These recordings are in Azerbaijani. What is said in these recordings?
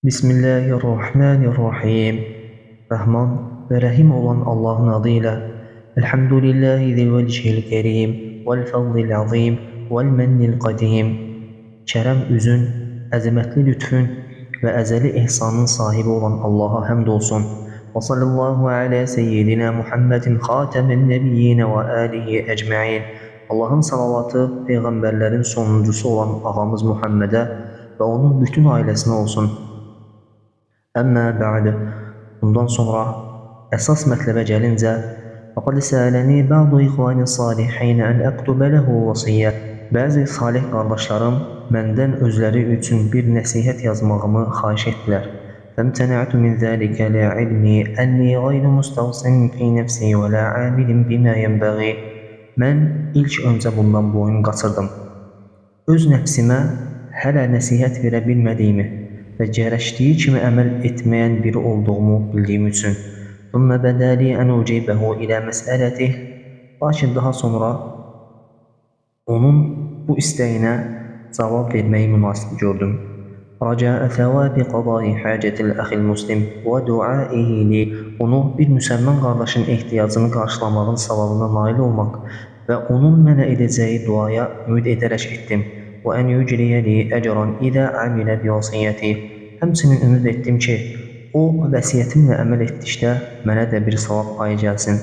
Bismillahirrahmanirrahim. Rahman ve Rahim olan Allah'ın adıyla. Elhamdülillahi zil vecihil kerim, vel fadlil azim, vel mennil kadim. Kerem üzün, əzəmətli lütfün ve əzəli ihsanın sahibi olan Allah'a həmd olsun. Və sallallahu ala seyyidina Muhammedin xatemin nebiyyine ve alihi ecmaîn. Allah'ın salavatı peygamberlerin sonuncusu olan ağamız Muhammed'e ve onun bütün ailesine olsun. Əmmə bə'd. Bundan sonra əsas mətləbə gəlincə, fəqad sələni bə'du ixvani salihin ən əktubə ləhu vasiyyə. Bəzi salih qardaşlarım məndən özləri üçün bir nəsihət yazmağımı xahiş etdilər. Fəmtənə'tu min zəlikə li'ilmi ənni qayru müstəğsin fi nəfsi və la amilin bimə yənbəği. Mən ilk öncə bundan boyun qaçırdım. Öz nəfsimə hələ nəsihət verə bilmədiyimi ve gərəşdiyi kimi əməl etməyən biri olduğumu bildiyim üçün. Thumma badali an ucibahu ila məsələtih. Lakin daha sonra onun bu istəyinə cavab verməyi münasib gördüm. Raca'a thawabi qada'i hacətil əxil muslim və duaihi li. Onu bir müsəlman qardaşın ehtiyacını qarşılamağın savabına nail olmaq və onun mənə edəcəyi duaya ümid edərək etdim. Və ən yücriyə li əcran idə amilə bi vasiyyəti. Həmçinin ümid etdim ki, o vəsiyyətimlə əməl etdikdə mənə də bir savab payı gəlsin.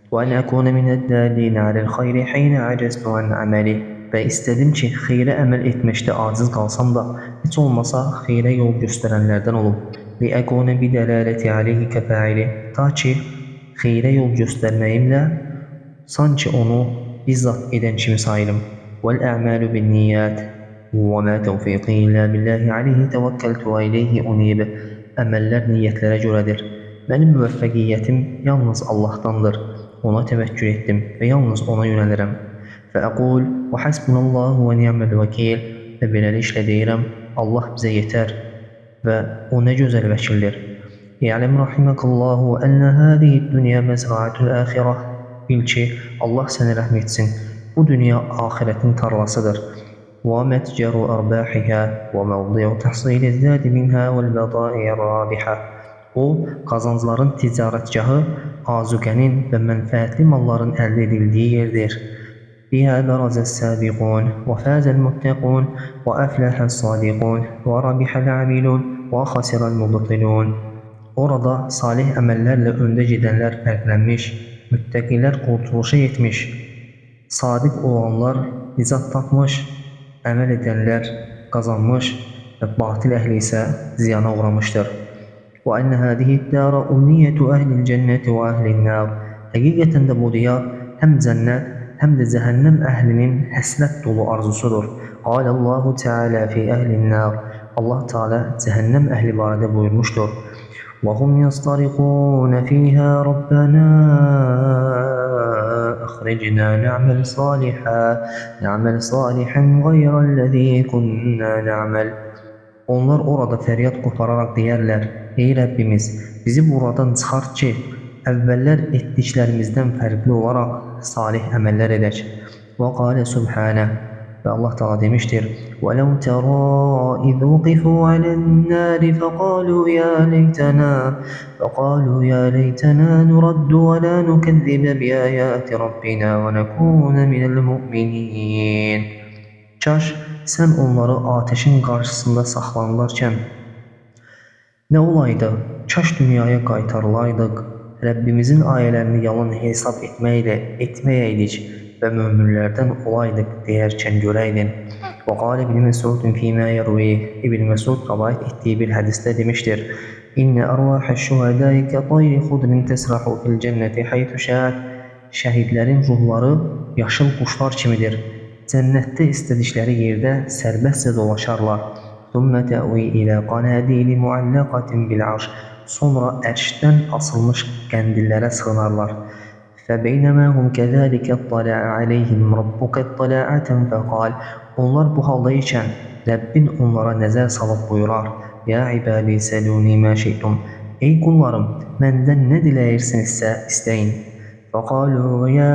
Və ən əkuna minəd-dəlin aləl xeyri heynə əcəztu an əməli. Və istədim ki, xeyrə əməl etməkdə aciz qalsam da, heç olmasa xeyrə yol göstərənlərdən olum. Li əkuna bi dələləti aleyhi kəfəili. Ta ki, xeyrə yol göstərməyimlə sanki onu bizzat edən kimi sayılım. وَالْأَعْمَالُ بِالنِّيَّاتِ وَمَا تَوْفِيقِي إِلَّا بِاللّٰهِ عَلَيْهِ تَوَكَّلْتُ وَإِلَيْهِ أُنِيبُ. Əməllər niyyətlərə görədir. Mənim müvəffəqiyyətim yalnız Allahdandır. Ona təvəkkül etdim və yalnız ona yönəlirəm. فَأَقُولُ وَحَسْبُنَا اللّٰهُ وَنِعْمَ الْوَكِيلُ. Və beləliklə deyirəm, Allah bizə yetər və o nə gözəl vəkildir. يَعْلَمْ رَحِمَكَ اللّٰهُ أَنَّ هَذِهِ الدُّنْيَا مَزْرَعَةُ الْآخِرَةِ. Bil ki, Allah səni rəhm etsin. Bu dünya ahiretin tarlasıdır. وَمَتْجَرُ أَرْبَاحِهَا وَمَوْضِعُ تَحْصِيلِ الزَّادِ مِنْهَا وَالْبَضَائِعِ الرَّابِحَةِ. O, qazancların ticarətgahı, azuqənin və mənfəətli malların əldə edildiyi yerdir. بِهَا بَرَزَ السَّابِقُونَ وَفَازَ الْمُتَّقُونَ وَأَفْلَحَ الصَّادِقُونَ وَرَبِحَ الْعَامِلُونَ وَخَسِرَ الْمُبْطِلُونَ. Orada salih əməllərlə öndə gedənlər fərqlənmiş, müttəqilər qurtuluşa yetmiş, sadiq olanlar nicat tapmış, əməl edənlər qazanmış və batil əhli isə ziyana uğramışdır. وَأَنَّ هَذِهِ الدَّارَ أُمْنِيَّةُ أَهْلِ الْجَنَّةِ وَأَهْلِ النَّارِ. Həqiqətən də bu diyar həm cənnət, həm də cəhənnəm əhlinin həsrət dolu arzusudur. قَالَ اللّٰهُ تَعَالَى فِي أَهْلِ النَّارِ. Allah Teala cəhənnəm əhli barədə buyurmuşdur. وَهُمْ يَصْطَرِخُونَ فِيهَا رَبَّنَا أخرجنا نعمل صالحا غير الذي كنا نعمل. Onlar orada fəryad qopararaq deyərlər, ey Rəbbimiz, bizi buradan çıxart ki, əvvəllər etdiklərimizdən fərqli olaraq salih əməllər edək. Və qalə subhanə. Və Allah Teala demiştir, وَلَوْ تَرَى إِذْ وُقِفُوا عَلَى النَّارِ فَقَالُوا يَا لَيْتَنَا نُرَدُّ وَلَا نُكَذِّبَ بِآيَاتِ رَبِّنَا وَنَكُونَ مِنَ الْمُؤْمِنِينَ. Kaş sən onları ateşin qarşısında saxlanılarkən nə olaydı, kaş dünyaya qaytarılaydıq, Rəbbimizin ayələrini yalan hesab etməyəydik və möminlərdən olaydıq deyərkən görəydin. Və qalə İbn Məsudun fîmə yervih. İbn Məsud rəvayət etdiyi bir hədisdə demişdir, İnnə ərvahəş-şühədəi kə-tayri xudrin təsrahu fil-cənnəti haythu şəət. Şəhidlərin ruhları yaşıl quşlar kimidir. Cənnətdə istədikləri yerdə sərbəstcə dolaşarlar. Thumma tə'vi ilə qanadili muallaqatin bil-arş. Sonra ərşdən asılmış qəndillərə sığınarlar. فَبَيْنَمَا هُمْ كَذَٰلِكَ اطَّلَعَ عَلَيْهِمْ رَبُّكَ اطَّلَاعَةً فَقَالَ. Onlar bu halda ikən Rəbbin onlara nəzər salıb buyurar, Ya ibadi səluni mə şeytum. Ey qullarım, məndən nə diləyirsinizsə istəyin. فَقَالُوا يَا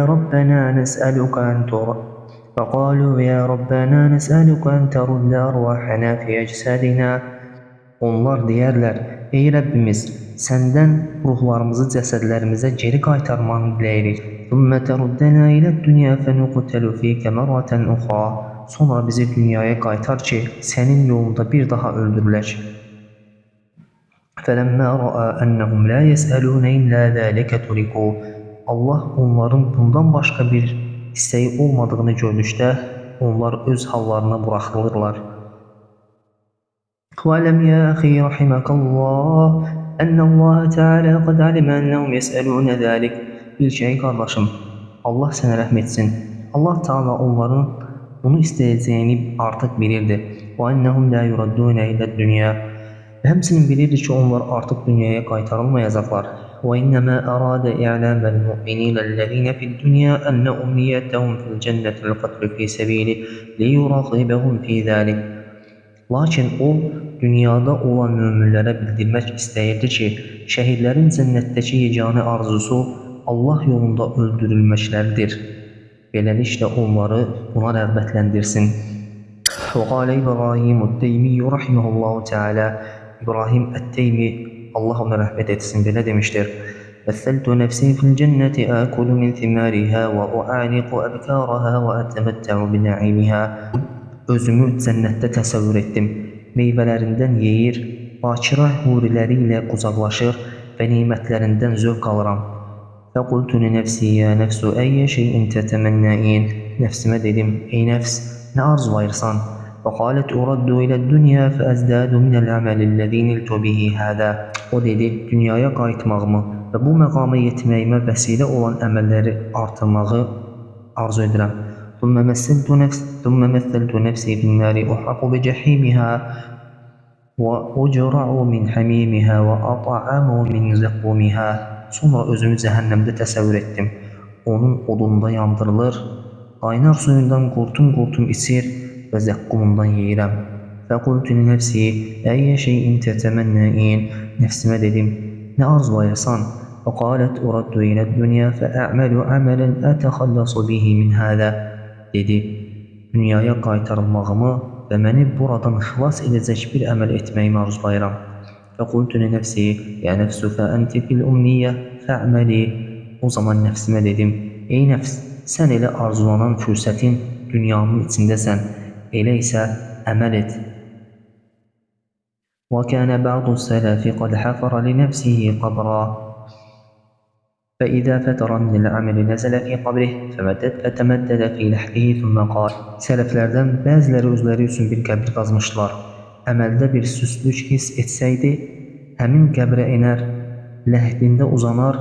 رَبَّنَا نَسْأَلُكَ أَنْ تَرُدَّ أَرْوَاحَنَا فِي أَجْسَادِنَا. Onlar deyərlər: "Ey Rəbbimiz, səndən ruhlarımızı cəsədlərimizə geri qaytarmanı diləyirik. Thumma taruddana ila dunya fanuqtalu fika marratan ukhra." Sonra bizi dünyaya qaytar ki, sənin yolunda bir daha öldürülək. فَلَمَّا رَأَى أَنَّهُمْ لَا يَسْأَلُونَ إِلَّا ذَلِكَ تُرِكُوا. Allah onların bundan başqa bir istəyi olmadığını gördükdə, onlar öz hallarına buraxılırlar. وَاعْلَمْ يَا أَخِي رَحِمَكَ اللّٰهُ أَنَّ اللّٰهَ تَعَالَى قَدْ عَلِمَ أَنَّهُمْ يَسْأَلُونَ ذَلِكَ. Bil ki, ey qardaşım, Allah sənə rəhm etsin. Allah Teala onların bunu istəyəcəyini artıq bilirdi. وَأَنَّهُمْ لَا يُرَدُّونَ إِلَى الدُّنْيَا. Ve hemsinin bilirdi ki onlar artık dünyaya kaytarılmayacaklar. وَإِنَّمَا أَرَادَ إِعْلَامَ الْمُؤْمِنِينَ الَّذِينَ فِي الدُّنْيَا أَنَّ أُمْنِيَّتَهُمْ فِي الْجَنَّةِ الْقَتْلُ فِي سَبِيلِهِ لِيُرَغِّبَهُمْ فِي ذَلِكَ. Lakin o, dünyada olan müminlərə bildirmək istəyirdi ki, şəhidlərin cənnətdəki yeganə arzusu Allah yolunda öldürülməkləridir. Beləliklə onları buna rəğbətləndirsin. وقال إبراهيم التيمي رحمه الله تعالى, İbrahim التيمي Allah ona rəhmət etsin, belə demişdir: مثلت نفسي في الجنة آكل من ثمارها وأعانق أبكارها وأتمتع بنعيمها. Özümü cənnətdə təsəvvür etdim. Meyvələrindən yeyir, bakira huriləri ilə qucaqlaşır və nimətlərindən zövq alıram. فَقُلْتُ لِنَفْسِي يَا نَفْسُ أَيَّ شَيْءٍ تَتَمَنَّئِينَ. Nəfsimə dedim: ey nəfs, nə arzulayırsan? وَقَالَتْ أُرَدُّ إِلَى الدُّنْيَا فَأَزْدَادُ مِنَ الْعَمَلِ الَّذِي نِلْتُ بِهِ هَذَا. O dedi: dünyaya qayıtmağımı və bu məqama yetməyimə vəsilə olan əməlləri artırmağı arzu edirəm. ثُمَّ مَثَّلْتُ نَفْسِي فِي النَّارِ أُحْرَقُ بِجَحِيمِهَا وَأُجْرَعُ مِنْ حَمِيمِهَا وَأَطْعَمُ مِنْ زَقُّومِهَا. Sonra özümü cəhənnəmdə təsəvvür etdim. Onun odunda yandırılır, qaynar suyundan qurtum içir və zəqqumundan yeyirəm. فَقُلْتُ لِنَفْسِي أَيَّ شَيْءٍ تَتَمَنَّئِينَ. Nəfsimə dedim: nə arzulayırsan? وَقَالَتْ أُرَدُّ إِلَى الدُّنْيَا فَأَعْمَلُ عَمَلًا أَتَخَلَّصُ بِهِ مِنْ هَذَا. Dedi: dünyaya qaytarılmağımı və məni buradan xilas edəcək bir əməl etməyimi arzulayıram. فَقُلْتُ لِنَفْسِي يَا نَفْسُ فَأَنْتِ فِي الْأُمْنِيَّةِ فَأْعْمَلِي. O zaman nəfsimə dedim: ey nəfs, sən elə arzulanan fürsətin dünyanın içindəsən, elə isə əməl et. وَكَانَ بَعْضُ السَّلَفِ قَدْ حَفَرَ لِنَفْسِهِ قَبْرًا فَإِذَا فَتَرَ مِنَ الْعَمَلِ نَزَلَ فِي قَبْرِهِ فَتَمَدَّدَ فِي لَحْدِهِ ثُمَّ قَالَ. Sələflərdən bəziləri özləri üçün bir qəbir qazmışdılar. Əməldə bir süslük hiss etsəydi, həmin qəbrə enər, ləhdində uzanar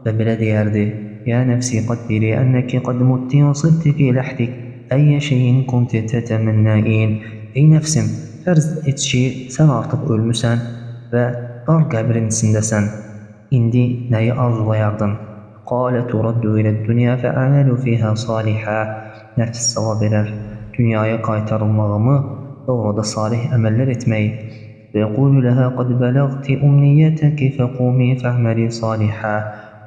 və belə deyərdi: يا نفسي قدري أنك قد مت وصرت في لحدك أي شيء كنت تتمنين. Ey nəfsim, fərz et ki, sən artıq ölmüsən və dar qəbrin içindəsən. İndi nəyi arzulayardın? قَالَ تُرَدُّ إِلَى الدُّنْيَا فَأَعْمَلُ فِيهَا صَالِحًا. Nəfs cavab verər: dünyaya qaytarılmağımı və orada salih əməllər etməyi. وَيَقُولُ لَهَا قَدْ بَلَغْتِ أُمْنِيَّتَكِ فَقُومِي فَاعْمَلِي صَالِحًا.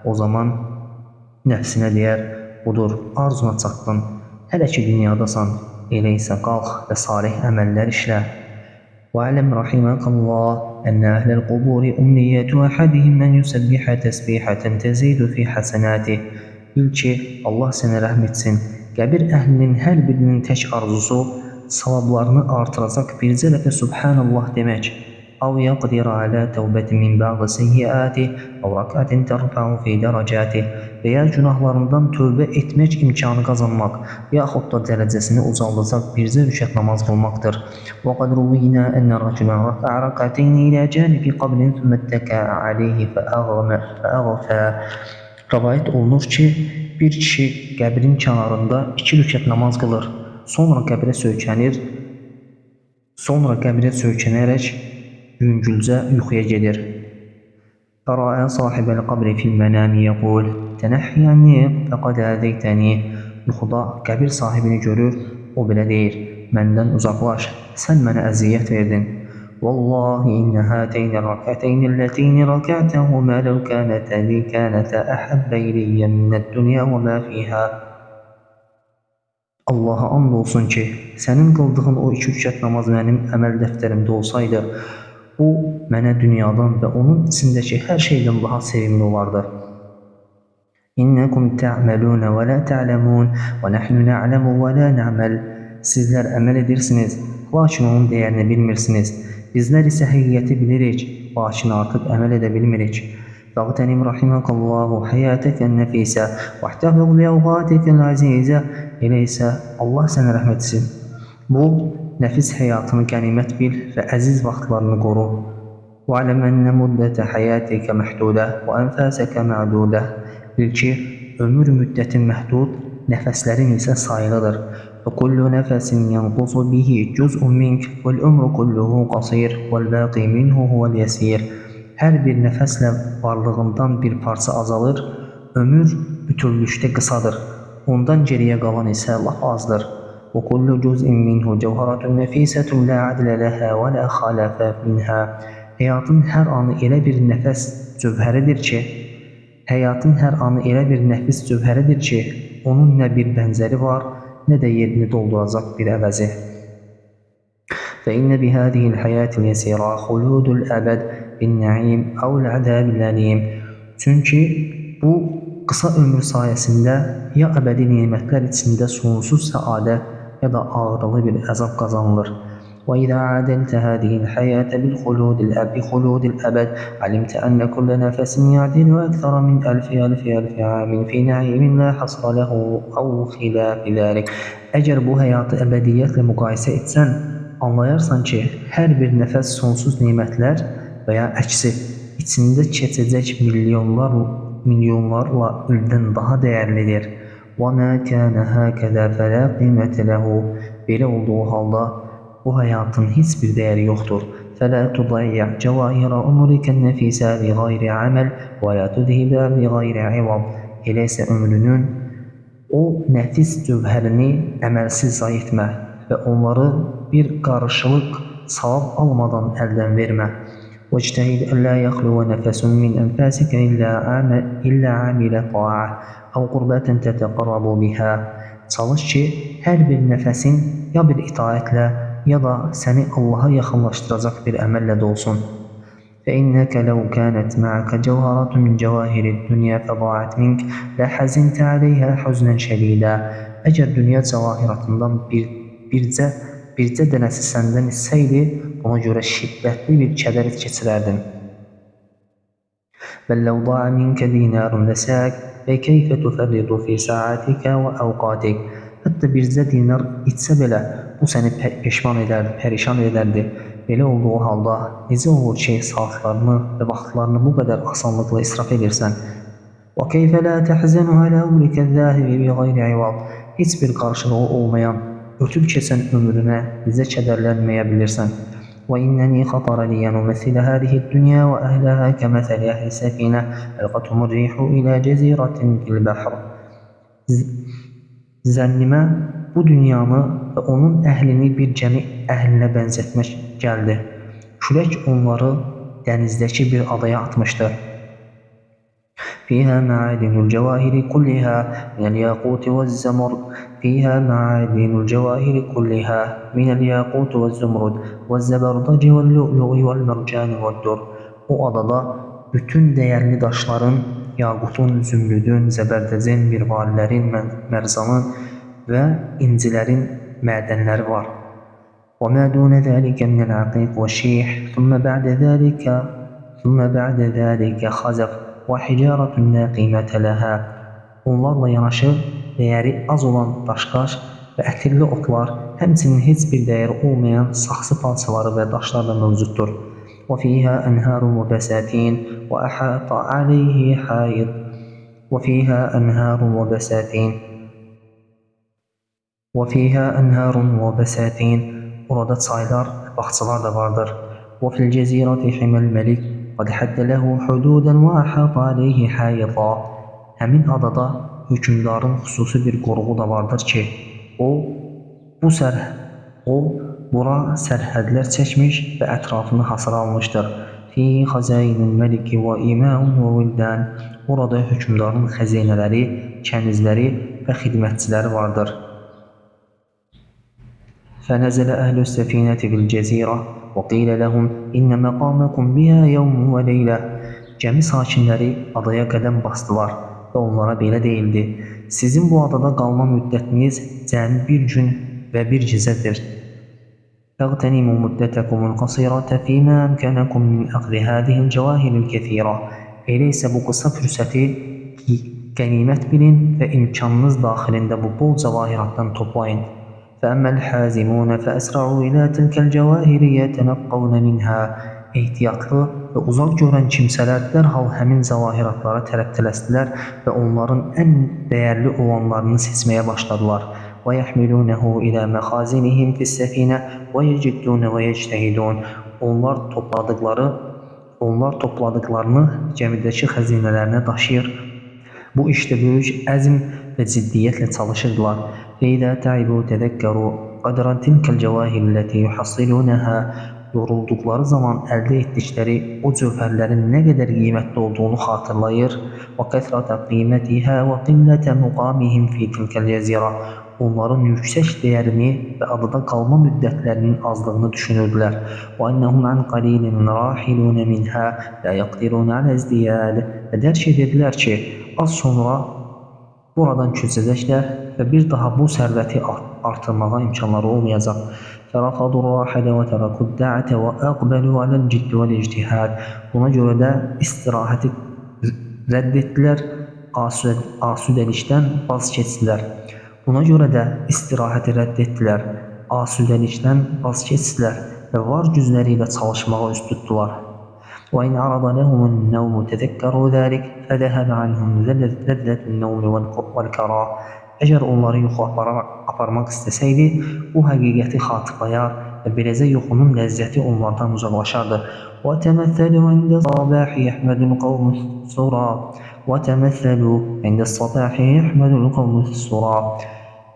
O zaman nəfsinə deyər: budur, arzuna çatdın, hələ ki dünyadasan, elə isə qalx və salih əməllər işlə. وَعَلَمْ رَحِمَكَ اللّٰهُ أَنَّ أَهْلَ الْقُبُورِ أُمْنِيَّةُ أَحَدِهِمْ أَنْ يُسَبِّحَ تَسْبِيحَةً تَزِيدُ فِي حَسَنَاتِهِ. Bil ki, Allah sənə rəhm etsin, qəbir əhlinin hər birinin tək arzusu savablarını artıracaq bircə dəfə Subhanallah demək. أو يقدر على توبة من بعض سيئاته أو ركعة ترفع في درجاته. Veya günahlarından tövbə etmək imkanı qazanmaq, yaxud da dərəcəsini ucaldacaq bircə rükət namaz qılmaqdır. وَقَدْ رُوِينَا أَنَّ رَجُلًا رَكَعَ رَكْعَتَيْنِ إِلَى جَانِبِ قَبْرٍ ثُمَّ اتَّكَأَ عَلَيْهِ فَأَغْفَى. Rəvayət olunur ki, bir kişi qəbrin kənarında 2 rükət namaz qılır, sonra qəbrə söykənərək yüngülcə yuxuya gedir. فَرَأَى صَاحِبَ الْقَبْرِ فِي الْمَنَامِ يَقُولُ تَنَحِّ عَنِّي فَقَدْ آذَيْتَنِي. Yuxuda qəbir sahibini görür, o belə deyir: məndən uzaqlaş, sən mənə əziyyət verdin. وَاللّٰهِ إِنَّ هَاتَيْنِ الرَّكْعَتَيْنِ اللَّتَيْنِ رَكَعْتَهُمَا لَوْ كَانَتَا لِي كَانَتَا أَحَبَّ إِلَيَّ مِنَ الدُّنْيَا وَمَا فِيهَا. Allaha and olsun ki, sənin qıldığın o 2 rükət namaz mənim əməl dəftərimdə olsaydı, Bu mənə dünyadan və onun içindəki hər şeydən daha sevimli olardı. İnnekum ta'malun və la ta'lamun və nahnu na'lamu və la na'mal. Sizlər əməl edirsiniz, lakin onun dəyərini bilmirsiniz. Bizlər isə həqiqəti bilirik, lakin artıq əməl edə bilmirik. فاغتنم رحمك الله حياتك النفيسة واحتفظ بأوقاتك العزيزة. Elə isə Allah sənə rəhmət etsin. Bu nəfis həyatını qənimət bil və əziz vaxtlarını qoru. وَعْلَمْ أَنَّ مُدَّةَ حَيَاتِكَ مَحْدُودَةٌ وَأَنْفَاسَكَ مَعْدُودَةٌ. Bil ki, ömür müddətin məhdud, nəfəslərin isə sayılıdır. وَكُلُّ نَفَسٍ يَنْقُصُ بِهِ جُزْءٌ مِنْكَ وَالْأُمْرُ كُلُّهُ قَصِيرٌ وَالْبَاقِي مِنْهُ هُوَ الْيَسِيرُ. Hər bir nəfəslə varlığından bir parça azalır, ömür bütünlükdə qısadır, ondan geriyə qalan isə lap azdır. وَكُلُّ جُزْءٍ مِنْهُ جَوْهَرَةٌ نَفِيسَةٌ لَا عَدْلَ لَهَا وَلَا خَلَفَ مِنْهَا. Həyatın hər anı elə bir nəfəs cövhəridir ki, onun nə bir bənzəri var, nə də yerini dolduracaq bir əvəzi. فإن بهذه الحياة اليسيرة خلود الأبد بالنعيم أو العذاب الأليم. Çünki bu qısa ömür sayəsində ya əbədi nemətlər içində sonsuz səadət ya da ağrılı bir əzab qazanılır. وإذا عادلت هذه الحياة بخلود الأبد علمت أن كل نفس يعدل أكثر من ألف عام في نعيم لا حصر له أو خلاف ذلك. Əgər bu həyatı əbədiyyətlə müqayisə etsən, anlayarsan ki, hər bir nəfəs sonsuz nemətlər və ya əksi içində keçəcək milyonlarla ildən daha dəyərlidir. وَمَا كَانَ هَكَذَا فَلَا قِيمَةَ لَهُ. Belə olduğu halda bu həyatın heç bir dəyəri yoxdur. فَلَا تُضَيِّعْ جَوَاهِرَ أُمُرِكَ النَّفِيسَةَ بِغَيْرِ عَمَلٍ وَلَا تُذْهِبْهَا بِغَيْرِ عِوَضٍ. Elə isə ömrünün o nəfis cövhərini əməlsiz zayi etmə və onları bir qarşılıq savab almadan əldən vermə. وَاجْتَهِدْ أَلَّا يَخْلُوَ نَفَسٌ مِنْ أَنْفَاسِكَ إِلَّا عَمِلَ طَاعَةٍ أَوْ قُرْبَةٍ تَتَقَرَّبُ بِهَا. Çalış ki, hər bir nəfəsin ya bir itaətlə, ya da səni Allaha yaxınlaşdıracaq bir əməllə dolsun. فإنك لو كانت معك جوهرة من جواهر الدنيا فضاعت منك لحزنت عليها حزنا شديدا. Əgər dünya cəvahiratından bircə dənəsi səndən itsəydi, buna görə şiddətli bir kədər keçirərdin. بل لو ضاع منك دينار لساك فكيف تفرط في ساعاتك وأوقاتك. Hətta bircə dinar itsə belə, bu səni pərişan edərdi. Belə olduğu halda necə olur ki, saatlarını və vaxtlarını bu qədər asanlıqla israf edirsən? وَكَيْفَ لَا تَحْزَنُ عَلَى أُمْرِكَ الذَّاهِبِ بِغَيْرِ عِوَضٍ. Heç bir qarşılığı olmayan, ötüb keçən ömrünə necə kədərlənməyə bilirsən? وإنني خطر لي أن أمثل هذه الدنيا وأهلها كمثل أهل سفينة ألقتهم الريح إلى جزيرة في البحر. Zənnimə bu dünyanı və onun əhlini bir gəmi əhlinə bənzətmək gəldi. Külək onları dənizdəki bir adaya atmışdı. فيها معادن الجواهر كلها من الياقوت والزمرد والزبرجد واللؤلؤ والمرجان والدر. O adada bütün dəyərli daşların, yaqutun, zümrüdün, zəbərcədin, mirvarilərin, mərzanın və incilərin mədənləri var. وَمَا دُونَ ذَلِكَ مِنَ الْعَقِيقِ وَالشِّيحِ ثُمَّ بعد ذلك خَزَفٌ وَحِجَارَةٌ لَا قِيمَةَ لَهَا. Onlarla yanaşı dəyəri az olan daşqaş və ətirli otlar, həmçinin heç bir dəyəri olmayan saxsı parçaları və daşlar da mövcuddur. وَفِيهَا أَنْهَارٌ وَبَسَاتِينٌ وَأَحَاطَ عَلَيْهِ حَائِطٌ. وَفِيهَا أَنْهَارٌ وَبَسَاتِينٌ. Orada çaylar və bağçalar da vardır. وَفِي الْجَزِيرَةِ حِمَى الْمَلِكِ قَدْ حَدَّ لَهُ حُدُودًا وَأَحَاطَ عَلَيْهِ حَائِطًا. Həmin adada hökümdarın xüsusi bir qoruğu da vardır ki, o bura sərhədlər çəkmiş və ətrafını hasara almışdır. فِيهِ خَزَائِنُ الْمَلِكِ وَإِمَاءٌ وَوِلْدَانٌ. Orada hökümdarın xəzinələri, kənizləri və xidmətçiləri vardır. فَنَزَلَ أَهْلُ السَّفِينَةِ فِي الْجَزِيرَةِ وَقِيلَ لَهُمْ İnne məqamakum biha yevmun və leylə. Gəmi sakinləri adaya qədəm basdılar və onlara belə deyildi: Sizin bu adada qalma müddətiniz cəmi bir gün və bir gecədir. فاغتنموا مدتكم القصيرة فيما أمكنكم من أخذ هذه الجواهر الكثيرة. Elə isə bu qısa fürsəti qənimət bilin və imkanınız daxilində bu bol cəvahiratdan toplayın. فَأَمَّا الْحَازِمُونَ فَأَسْرَعُوا إِلَى تِلْكَ الْجَوَاهِرِ يَتَنَقَّوْنَ مِنْهَا. Ehtiyatlı və uzaq görən kimsələr dərhal həmin cəvahiratlara tərəf tələsdilər və onların ən dəyərli olanlarını seçməyə başladılar. وَيَحْمِلُونَهُ إِلَى مَخَازِنِهِمْ فِي السَّفِينَةِ وَيَجِدُّونَ وَيَجْتَهِدُونَ. Onlar topladıklarını gəmidəki xəzinələrinə daşıyır. Bu işdə böyük əzm və ciddiyyətlə çalışırdılar. فَإِذَا تَعِبُوا تَذَكَّرُوا قَدْرَ تِلْكَ الْجَوَاهِرِ الَّتِي يُحَصِّلُونَهَا. Yorulduqları zaman əldə etdikləri o cövhərlərin nə qədər qiymətli olduğunu xatırlayır. وَكَثْرَةَ قِيمَتِهَا وَقِلَّةَ مُقَامِهِمْ فِي تِلْكَ الْجَزِيرَةِ. Onların yüksək dəyərini və adada qalma müddətlərinin azlığını düşünürdülər. وَأَنَّهُمْ عَنْ قَلِيلٍ رَاحِلُونَ مِنْهَا لَا يَقْدِرُونَ عَلَى ازْدِيَادٍ. Və dərk edirdilər ki, az sonra buradan köçəcəklər və bir daha bu sərvəti artırmağa imkanları olmayacaq. فَرَفَضُوا الرَّاحَةَ وَتَرَكُوا الدَّعَةَ وَأَقْبَلُوا عَلَى الْجِدِّ وَالْاِجْتِهَادِ. Buna görə də istirahəti rədd etdilər, asüdəlikdən vaz keçdilər. Və var gücləri ilə çalışmağa üst tutdular. وَإِنْ عَرَضَ لَهُمُ النَّوْمُ تَذَكَّرُوا ذَلِكَ فَذَهَبَ عَنْهُمْ لَذَّةُ النَّوْمِ وَالْكَرَاهَةِ. Əgər onları yuxu aparmaq istəsəydi, bu həqiqəti xatırlayar və beləcə yuxunun ləzzəti onlardan uzaqlaşardı. وَتَمَثَّلُوا عِنْدَ الصَّبَاحِ يَحْمَدُ الْقَوْمُ السُّرَى.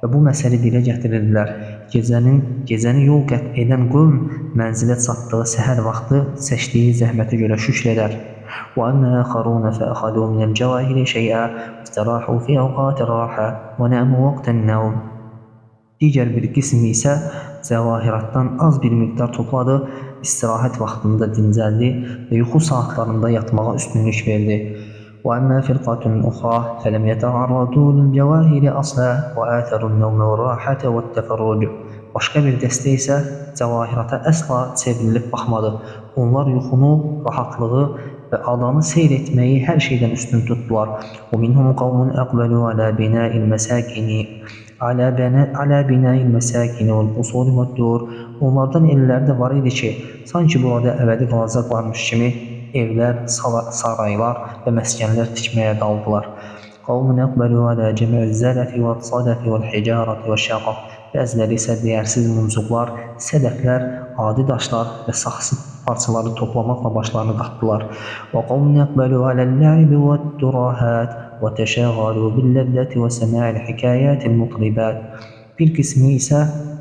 Və bu məsələ dilə gətirirdilər. Gecəni yol qət edən qövm mənzilə çatdığı səhər vaxtı çəkdiyi zəhmətə görə şükr edər. وَأَمَّا آخَرُونَ فَأَخَذُوا مِنَ الْجَوَاهِرِ شَيْئًا وَاسْتَرَاحُوا فِي أَوْقَاتِ الرَّاحَةِ وَنَامُوا وَقْتَ النَّوْمِ. Digər bir qismi isə cəvahiratdan az bir miqdar topladı, istirahət vaxtında dincəldi və yuxu saatlarında yatmağa üstünlük verdi. وَأَمَّا فِرْقَةٌ أُخْرَى فَلَمْ يَتَعَرَّضُوا لِلْجَوَاهِرِ أَصْلًا وَآثَرُوا النَّوْمَ وَالرَّاحَةَ وَالتَّفَرُّجَ. Başqa bir dəstə isə cəvahirata əsla çevrilib baxmadı. Onlar yuxunu, rahatlığı və adanı seyr etməyi hər şeydən üstün tutdular. وَمِنْهُمْ قَوْمٌ أَقْبَلُوا عَلَى بِنَاءِ الْمَسَاكِنِ وَالْقُصُورِ وَالدُّورِ. Onlardan elələri də var idi ki, sanki burada əbədi qalacaqlarmış kimi evlər, saraylar və məskənlər tikməyə daldılar. قَوْمٌ أَقْبَلُوا عَلَى جَمْعِ الزَّلَفِ وَالصَّدَفِ وَالْحِجَارَةِ وَالشَّقَفِ. Bəziləri isə dəyərsiz muncuqlar, sədəflər, adi daşlar və saxsı parçaları toplamaqla başlarını qatdılar. وَقَوْمٌ أَقْبَلُوا عَلَى اللَّعِبِ وَالتُّرَاهَاتِ وَتَشَاغَلُوا بِاللَّذَّةِ وَسَمَاعِ الْحِكَايَاتِ الْمُطْرِبَاتِ. Bir qismi isə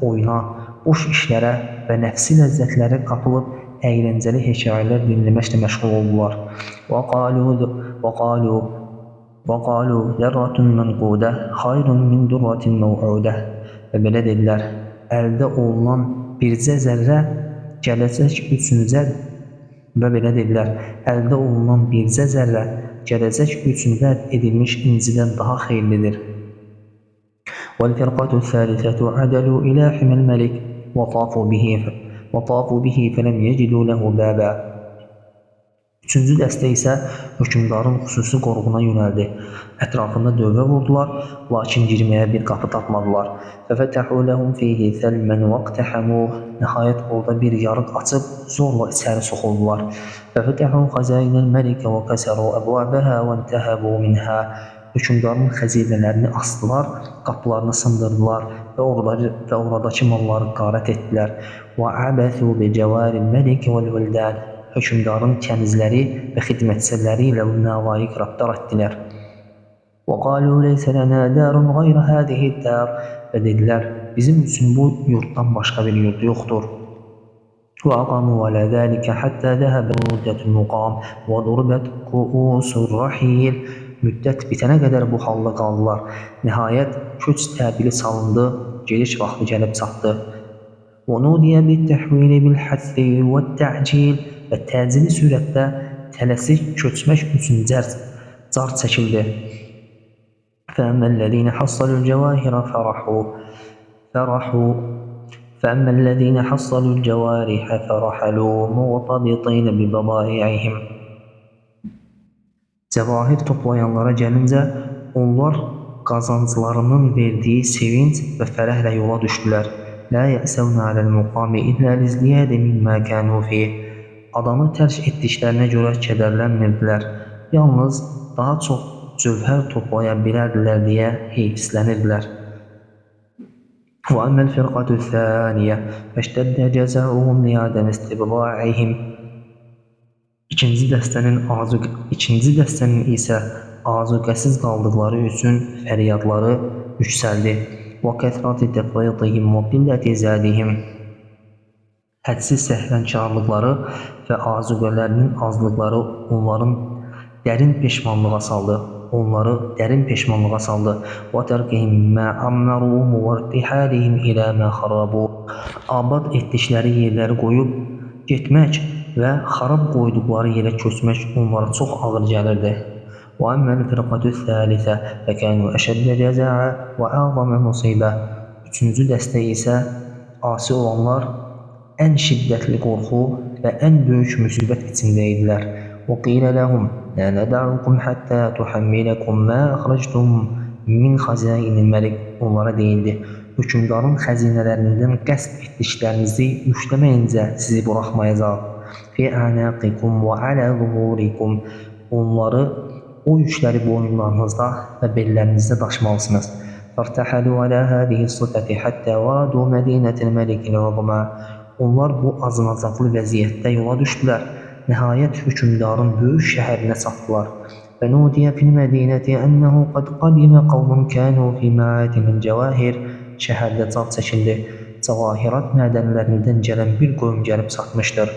oyuna, boş işlərə və nəfsi ləzzətlərə qapılıb əyləncəli hekayələr dinləməklə məşğul oldular. وَقَالُوا ذَرَّةٌ مَنْقُودَةٌ خَيْرٌ مِنْ دُرَّةٍ مَوْعُودَةٍ. Və belə dedilər, əldə olunan bircə zərrə gələcək üçün vəd edilmiş incidən daha xeyirlidir. وَالْفِرْقَةُ الثَّالِثَةُ عَدَلُوا إِلَى حِمَى الْمَلِكِ وَطَافُوا بِهِ فَلَمْ يَجِدُوا لَهُ بَابًا. Üçüncü dəstə isə hökmdarın xüsusi qoruğuna yönəldi. Ətrafında dövrə vurdular, lakin girməyə bir qapı tapmadılar. فَفَتَحُوا لَهُمْ فِيهِ ثَلْمًا وَاقْتَحَمُوهُ. Nəhayət orada bir yarıq açıb zorla içəri soxuldular. فَفَتَحُوا خَزَائِنَ الْمَلِكَ وَكَسَرُوا أَبْوَابَهَا وَانْتَهَبُوا مِنْهَا. Hökmdarın xəzinələrini asdılar, qapılarını sındırdılar və oradakı malları qarət etdilər. وَعَبَثُوا بِجَوَارِ الْمَلِكِ وَالْوِلْدَانِ. Hökmdarın kənizləri və xidmətçiləri ilə nalayiq rəftar etdilər. وَقَالُوا لَيْسَ لَنَا دَارٌ غَيْرَ هَذِهِ الدَّارِ. Və dedilər, bizim üçün bu yurddan başqa bir yurd yoxdur. وَأَقَامُوا عَلَى ذَلِكَ حَتَّى ذَهَبَ مُدَّةُ الْمُقَامِ وَضُرِبَتْ كُؤُوسُ الرَّحِيلِ. Müddət bitənə qədər bu halda qaldılar. Nəhayət köç təbili salındı, gediş vaxtı gəlib çatdı. وَنُودِيَ بِالتَّحْوِيلِ بِالْحَثِّ وَالتَّعْجِيلِ və təcili sürətdə tələsik köçmək üçün car çəkildi. فَأَمَّا الَّذِينَ حَصَّلُوا الْجَوَاهِرَ فَأَمَّا الَّذِينَ حَصَّلُوا الْجَوَارِحَ فَرَحَلُوا مُغْتَبِطِينَ بِبَضَائِعِهِمْ Cəvahir toplayanlara gəlincə, onlar qazanclarının verdiği sevinç və fərəhlə yola düşdülər. لَا يَأْسَوْنَ عَلَى الْمُقَامِ إِلَّا لِازْدِيَادٍ مِمَّا كَانُوا فِيهِ Adamı tərk etdiklərinə görə kədərlənmirdilər. Yalnız daha çox cövhər toplaya bilərdilər deyə heyfslənirlər. وَأَمَّا الْفِرْقَةُ الثَّانِيَةُ فَاشْتَدَّ جَزَاؤُهُمْ لِعَدَمِ اسْتِبْضَاعِهِمْ İkinci dəstənin isə azuqəsiz qaldıqları üçün fəryadları yüksəldi. وَكَثْرَةِ تَفْرِيطِهِمْ وَقِلَّةِ زَادِهِمْ Hədsiz səhlənkarlıqları və azuqələrinin azlıqları onları dərin peşmanlığa saldı. وَتَرْكِهِمْ مَا عَمَّرُوهُ وَارْتِحَالِهِمْ إِلَى مَا خَرَبُوا Abad etdikləri yerləri qoyub getmək və xarab qoyduqları yerə köçmək onlara çox ağır gəlirdi. وَأَمَّا الْفِرْقَةُ الثَّالِثَةُ فَكَانُوا أَشَدَّ جَزَاعًا وَأَعْظَمَ مُصِيبَةً Üçüncü dəstə isə asi olanlar ən şiddətli qorxu və ən böyük müsibət içində idilər. وَقِيلَ لَهُمْ لَا نَدَعُكُمْ حَتَّى تُحَمِّلَكُمْ مَا أَخْرَجْتُمْ مِنْ خَزَائِنِ الْمَلِكِ Onlara deyildi, hökümdarın xəzinələrindən qəsb etdiklərinizi yükləməyincə sizi buraxmayacaq. فِي أَعْنَاقِكُمْ وَعَلَى ظُهُورِكُمْ Onları o yükləri boyunlarınızda və bellərinizdə daşımalısınız. فَارْتَحَلُوا عَلَى هَذِهِ الصِّفَةِ حَتَّى وَرَدُوا مَدِينَةَ الْمَلِكِ الْعُظْمَى Onlar bu azınacaqlı vəziyyətdə yola düşdülər. Nəhayət hökümdarın böyük şəhərinə çatdılar. فَنُودِيَ فِي الْمَدِينَةِ أَنَّهُ قَدْ قَدِمَ قَوْمٌ كَانُوا فِي مَعَادِنِ الْجَوَاهِرِ Şəhərdə car çəkildi. Cəvahirat mədənlərindən gələn bir qövm gəlib çatmışdır.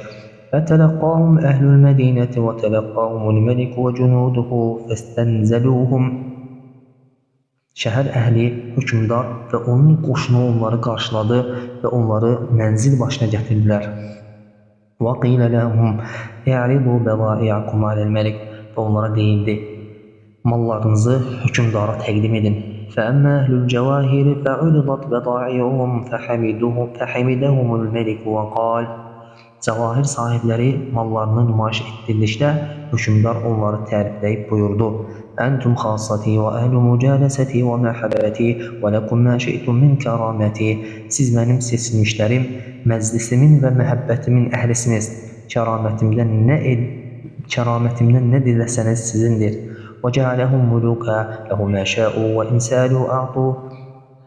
فَتَلَقَّاهُمْ أَهْلُ الْمَدِينَةِ وَتَلَقَّاهُمُ الْمَلِكُ وَجُنُودُهُ فَاسْتَنْزَلُوهُمْ Şəhər əhli, hökümdar və onun qoşunu onları qarşıladı və onları mənzil başına gətirdilər. وَقِيلَ لَهُمْ اِعْرِضُوا بَضَائِعَكُمْ عَلَى الْمَلِكِ Və onlara deyildi, mallarınızı hökümdara təqdim edin. فَأَمَّا أَهْلُ الْجَوَاهِرِ فَعُرِضَتْ بَضَائِعُهُمْ فَحَمِدَهُمُ الْمَلِكُ وَقَالَ Cəvahir sahibləri mallarını nümayiş etdirdikdə hökümdar onları tərifləyib buyurdu. Əntum xassati və əhlu mücələsəti və məhəbbəti və ləkum mə şeytum min kəraməti Siz mənim seçilmişlərim, məclisimin və məhəbbətimin əhlisiniz. Kəramətimdən nə diləsəniz sizindir. Və cəaləhum muluka ləhum mə şəu və insəlu a'tu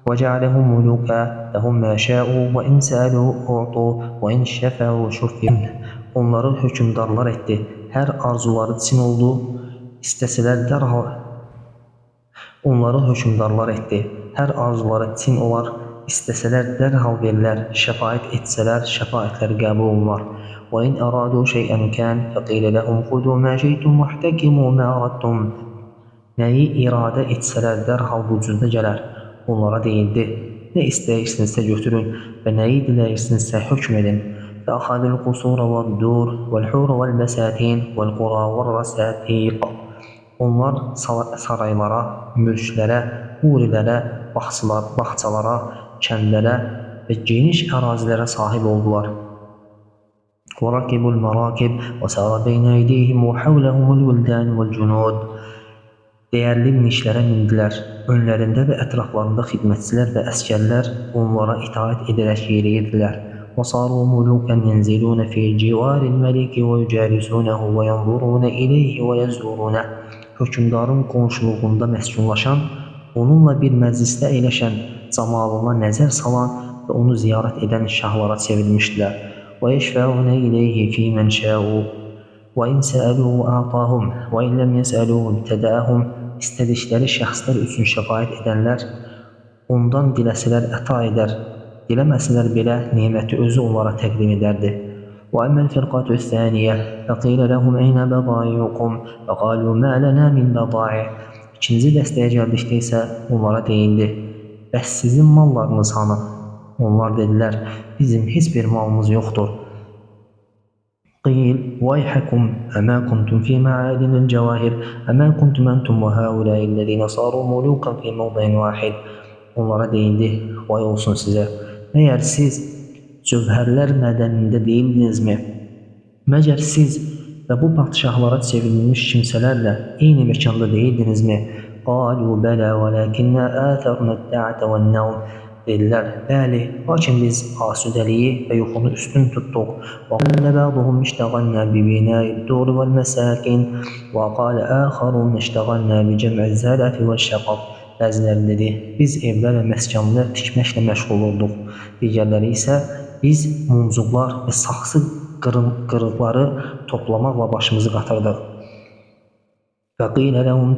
وَجَعَلَهُمْ مُلُوكًا لَهُمْ مَا شَاءُوا وَإِنْ سَأَلُوا أُعْطُوا وَإِنْ شَفَعُوا شُفِّعُوا Onları hökümdarlar etdi. Hər arzuları çin oldu, istəsələr dərhal verilər, şəfaət etsələr, şəfaətləri qəbul olunar. وَإِنْ أَرَادُوا شَيْئًا كَانَ فَقِيلَ لَهُمْ خُذُوا مَا شِئْتُمْ وَاحْتَكِمُوا مَا أَرَدتُّمْ Nəyi iradə etsələr dərhal vücuda gələr. Onlara deyildi, nə istəyirsinizsə götürün və nəyi diləyirsinizsə hökm edin. فَأَخَذُوا الْقُصُورَ وَالدُّورَ وَالْحُورَ وَالْبَسَاتِينَ وَالْقُرَى وَالرَّسَاتِيقَ Onlar saraylara, mülklərə, hurilərə, bağçalara, kəndlərə və geniş ərazilərə sahib oldular. وَرَكِبُوا الْمَرَاكِبَ وَسَارَ بَيْنَ أَيْدِيهِمْ وَحَوْلَهُمُ الْوِلْدَانُ وَالْجُنُودُ Dəyərli minişlərə mindilər. Önlərində və ətraflarında xidmətçilər və əskərlər onlara itaət edərək yeriyirdilər. وَصَارُوا مُلُوكًا يَنْزِلُونَ فِي جِوَارِ الْمَلِكِ وَيُجَالِسُونَهُ وَيَنْظُرُونَ إِلَيْهِ وَيَزُورُونَهُ Hökümdarın qonşuluğunda məskunlaşan, onunla bir məclisdə əyləşən, camalına nəzər salan və onu ziyarət edən şahlara çevrilmişdilər. وَيَشْفَعُونَ إِلَيْهِ فِي مَنْ شَاءُوا وَإِنْ سَأَلُوهُ أَعْطَاهُمْ وَإِنْ لَمْ يَسْأَلُوهُ ابْتَدَأَهُمْ İstədikləri şəxslər üçün şəfaət edənlər ondan diləsələr əta edər, diləməsələr belə neməti özü onlara təqdim edərdi. وَأَمَّا الْفِرْقَةُ الثَّانِيَةُ فَقِيلَ لَهُمْ أَيْنَ بَضَائِعُكُمْ فَقَالُوا مَا لَنَا مِنْ بَضَائِعٍ İkinci dəstəyə gəldikdə isə onlara deyildi, bəs sizin mallarınız hanı? Onlar dediler, bizim hiçbir malımız yoktur. قيل ويحكم أما كنتم في معادن الجواهر أما كنتم أنتم وهؤلاء الذين صاروا ملوكا في موضع واحد. Onlara deyildi, vay olsun size. Meğer siz cövhərlər mədənində deyildinizmi? Məcər siz və bu padşahlara çevrilmiş kimsələrlə eyni məkanda deyildinizmi? Qalu bələ vələkinnə ətərnəd-də'ətə və'n-nəvm. Dedilər, bəli, lakin biz asudəliyi və yuxunu üstün tutduq. Və qalə bə'duhum iştəğalnə bi-binəid-duri vəl-məsəkin və qalə əxarun iştəğalnə bi-cəm'iz-zələfi vəl-şəqab. Bəziləri dedi, biz evlər və məskanları tikməklə məşğul olduq. Digərləri isə biz mumcuqlar və saxsı qırıqları toplamaqla başımızı qatırdıq. فَقِيلَ لَهُمْ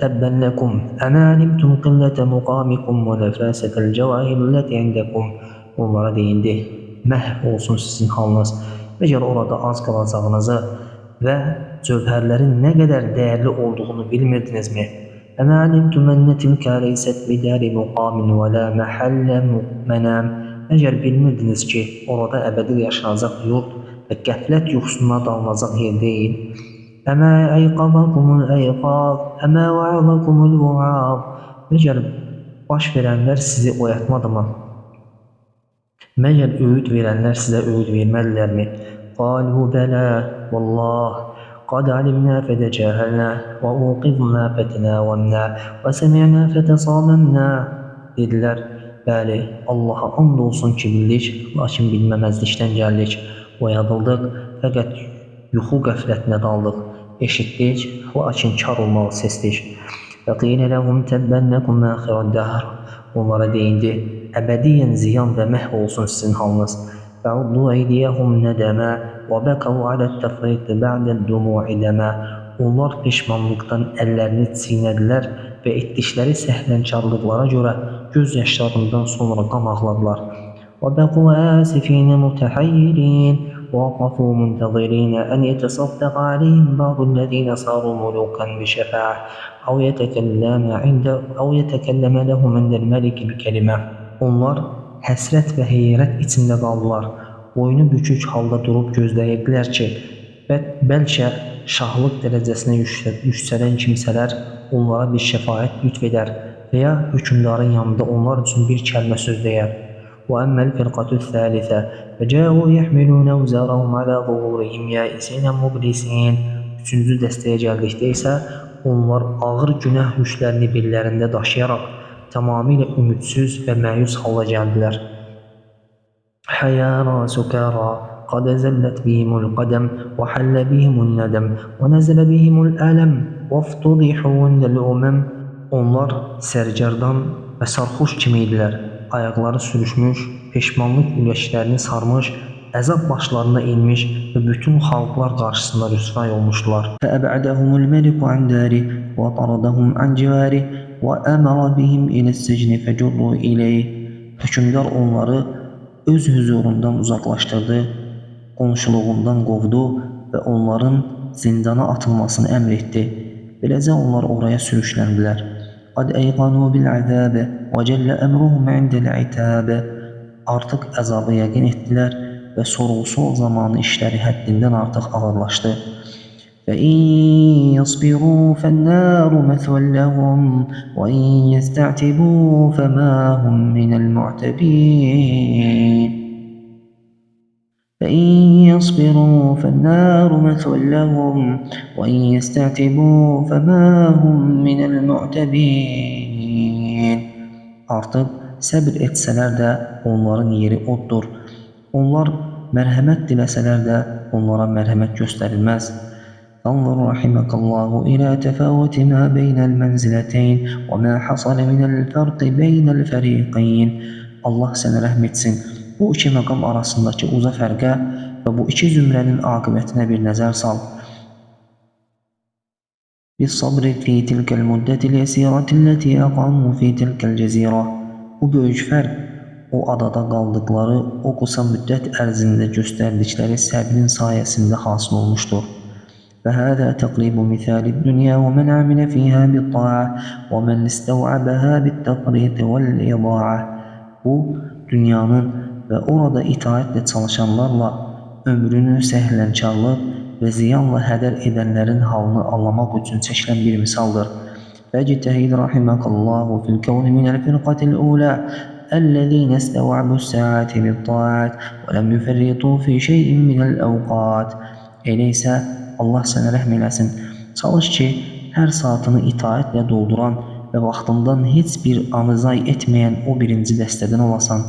تَبًّا لَكُمْ أَمَا عَلِمْتُمْ قِلَّةَ مُقَامِكُمْ وَنَفَاسَةَ الْجَوَاهِرِ الَّتِي عِنْدَكُمْ. Onlara deyildi, məhv olsun sizin halınız. Məcər orada az qalacağınızı və cövhərlərin nə qədər dəyərli olduğunu bilmirdinizmi? أَمَا عَلِمْتُمْ أَنَّ تِلْكَ لَيْسَتْ بِدَارِ مُقَامٍ وَلَا مَحَلَّ مَنَامٍ. Məcər bilmirdiniz ki, orada əbədi yaşanacaq yurt və qəflət yuxusuna dalınacaq yer deyil. Əmə ayqazakumul ayqaz, əmə va'azakumul vu'az. Məcər baş verənlər sizi oyatmadımı? Məcər öğüt verənlər sizə öğüt vermədilərmi? Qalu bələ, vallah. قد علمنا فتجاهلنا وأوقظنا فتناومنا وسمعنا فتصاممنا. Dedilər, bəli, Allaha and olsun ki bildik, lakin bilməməzlikdən gəldik. Oyadıldıq, fəqət yuxu qəflətinə daldıq. Eşitdik, lakin kar olmağı seçdik. فَقِيلَ لَهُمْ تَبًّا لَكُمْ آخِرَ الدَّهْرِ. Onlara deyildi, əbədiyyən ziyan və məhv olsun sizin halınız. فَعُضُّوا أَيْدِيَهُمْ نَدَمًا وَبَكَوْا عَلَى التَّفْرِيطِ بَعْدَ الدُّمُوعِ دَمًا. Onlar peşmanlıqdan əllərini çiynədilər və etdikləri səhlənkarlıqlara görə göz yaşlarından sonra qan ağladılar. وَبَقُوا آسِفِينَ مُتَحَيِّرِينَ وَوَقَفُوا مُنْتَظِرِينَ أَنْ يَتَصَدَّقَ عَلَيْهِمْ بَعْضُ الَّذِينَ صَارُوا مُلُوكًا بِشَفَاعَةٍ أَوْ يَتَكَلَّمَ لَهُمْ عِنْدَ الْمَلِكِ بِكَلِمَةٍ. Onlar həsrət və heyrət içində qaldılar. Boynu bükük halda durub gözləyirdilər ki, bəlkə şahlıq dərəcəsinə yüksələn kimsələr onlara bir şəfaət lütf edər və ya hökümdarın yanında onlar üçün bir kəlmə söz deyər. وَأَمَّا الْفِرْقَةُ الثَّالِثَةُ فَجَاءُوا يَحْمِلُونَ أَوْزَارَهُمْ عَلَى ظُهُورِهِمْ يَائِسِينَ مُبْلِسِينَ. Üçüncü dəstəyə gəldikdə isə onlar ağır günah yüklərini bellərində daşıyaraq tamamilə ümidsiz və məyus hala gəldilər. حَيَارَى سُكَارَى قَدْ زَلَّتْ بِهِمُ الْقَدَمُ وَحَلَّ بِهِمُ النَّدَمُ وَنَزَلَ بِهِمُ الْأَلَمُ وَافْتُضِحُوا عِنْدَ الْأُمَمِ. Onlar sərgərdan və sarxuş kimi idilər. Ayaqları sürüşmüş, peşmanlıq ürəklərini sarmış, əzab başlarına inmiş və bütün xalqlar qarşısında rüsvay olmuşdular. فَأَبْعَدَهُمُ الْمَلِكُ عَنْ دَارِهِ وَطَرَدَهُمْ عَنْ جِوَارِهِ وَأَمَرَ بِهِمْ إِلَى السِّجْنِ فَجُرُّوا إِلَيْهِ. Hökümdar onları öz huzurundan uzaqlaşdırdı, qonşuluğundan qovdu və onların zindana atılmasını əmr etdi. Beləcə onlar oraya sürüşləndilər. قَدْ أَيْقَنُوا بِالْعَذَابِ وَجَلَّ أَمْرُهُمْ عِنْدَ الْعِتَابِ. Artıq əzabı yəqin etdilər və sorğu-sual zamanı işləri həddindən artıq ağırlaşdı. فَإِنْ يَصْبِرُوا فَالنَّارُ مَثْوًى لَهُمْ وَإِنْ يَسْتَعْتِبُوا فَمَا هُمْ مِنَ الْمُعْتَبِينَ. فَإِنْ يَصْبِرُوا فَالنَّارُ مَثْوًى لَهُمْ وَإِنْ يَسْتَعْتِبُوا فَمَا هُمْ مِنَ الْمُعْتَبِينَ. Artıq səbr etsələr də onların yeri oddur. Onlar mərhəmət diləsələr də onlara mərhəmət göstərilməz. فانظر رحمك الله إلى تفاوت ما بين المنزلتين وما حصل من الفرق بين الفريقين. Allah sənə rəhm etsin. Bu iki məqam arasındakı uca fərqə və bu iki zümrənin aqibətinə bir nəzər sal. بالصبر في تلك المدة اليسيرة التي أقاموا في تلك الجزيرة. Bu böyük fərq o adada qaldıqları o qısa müddət ərzində göstərdikləri səbrin sayəsində hasil olmuşdur. فهذا تقريب مثال الدنيا ومن عمل فيها بالطاعة ومن استوعبها بالتفريط والإضاعة. Bu dünyanın ve orada itaatle çalışanlarla ömrünü səhlənkarlıq ve ziyanla hədər edənlərin halını anlamaq üçün çəkilən bir misaldır. فاجتهد رحمك الله في الكون من الفرقة الأولى الذين استوعبوا الساعات بالطاعات ولم يفرطوا في شيء من الأوقات. Öyleyse Allah sana rəhm eləsin. Çalış ki, hər saatını itaətlə dolduran və vaxtından heç bir anı zay etməyən o birinci dəstədən olasan.